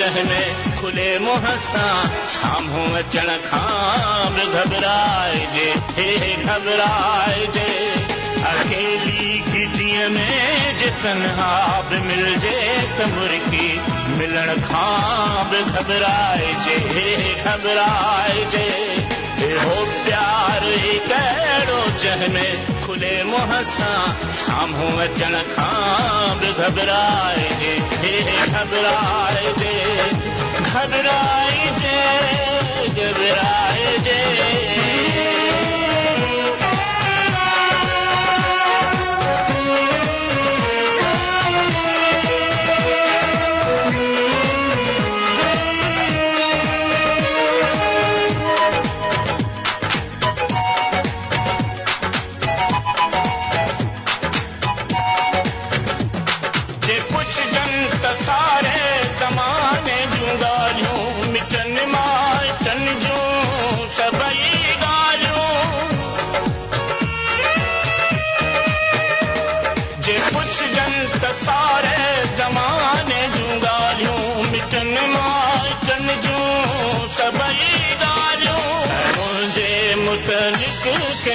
जंहिंमें खुले मुंहं सां साम्हूं अचण खां बि घबराइजे, घबराइजे। अकेली गिटीअ में जे तन्हा बि मिलजे त मुर्गी मिलण खां बि घबराइजे, घबराइजे। हो प्यार ई कहिड़ो जंहिंमें खुले मुंहं सां साम्हूं अचण खां बि घबराइजे, घबराइजे, घबराइजे, घबराइजे।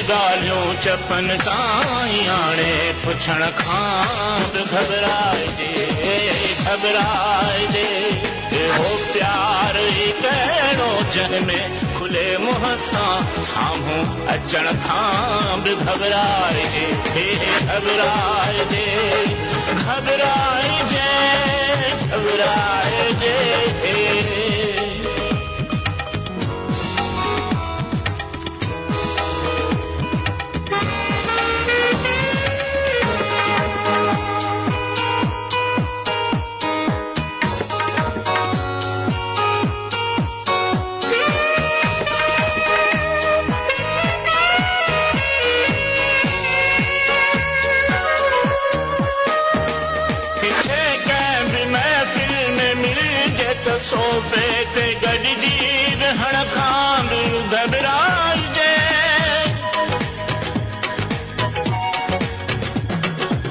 ॻाल्हियूं चपन ताईं आणे पुछण खां बि घबराइजे, घबराइजे। हो प्यार ई कहिड़ो जंहिंमें खुले मुंहं सां साम्हूं अचण खां बि घबराइजे, घबराइजे, घबराइजे, घबराइजे। सोफे ते गॾिजी विहण खां बि घबराइजे।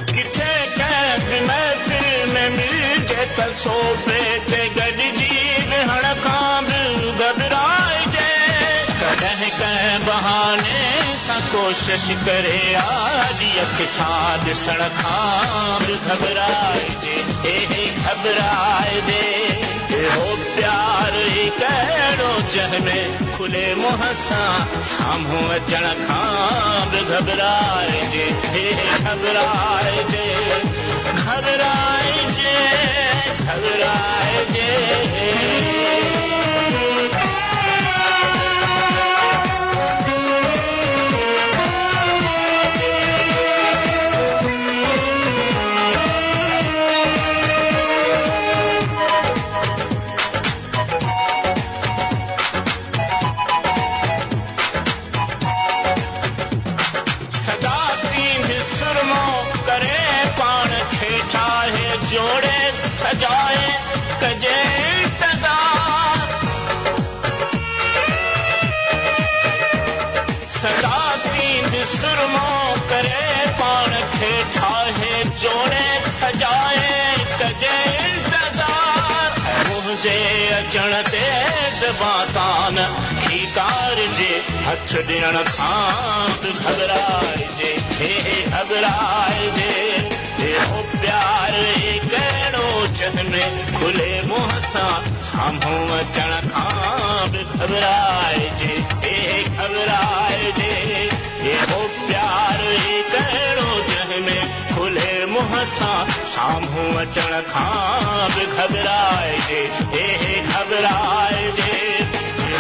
किथे कंहिं बि महफ़िल में मिलजे त सोफे ते गॾिजी विहण खां बि घबराइजे। कॾहिं कंहिं बहाने सां कोशिश करे आॾीअ खे सां ॾिसण खां बि घबराइजे, घबराइजे। हो प्यार ई कहिड़ो जंहिंमें खुले मुंहं सां साम्हूं अचण खां बि घबराइजे, घबराइजे, घबराइजे, घबराइजे। अचण ते दबासान खीकार जे हथ ॾियण खां बि घबराइजे, घबराइजे। हो प्यार ई कहिड़ो जंहिंमें खुले मुंहं सां साम्हूं अचण खां बि घबराइजे, घबराइजे। हो प्यार ई कहिड़ो जंहिंमें खुले मुंहं सां साम्हूं अचण खां बि घबराइजे, घबराइजे।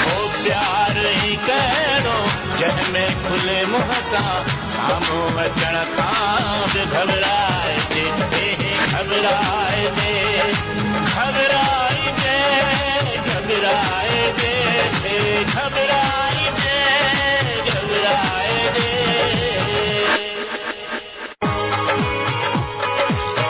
हो प्यार ई कहिड़ो जंहिंमें खुले मुंहं सां साम्हूं अचण खां बि घबराइजे।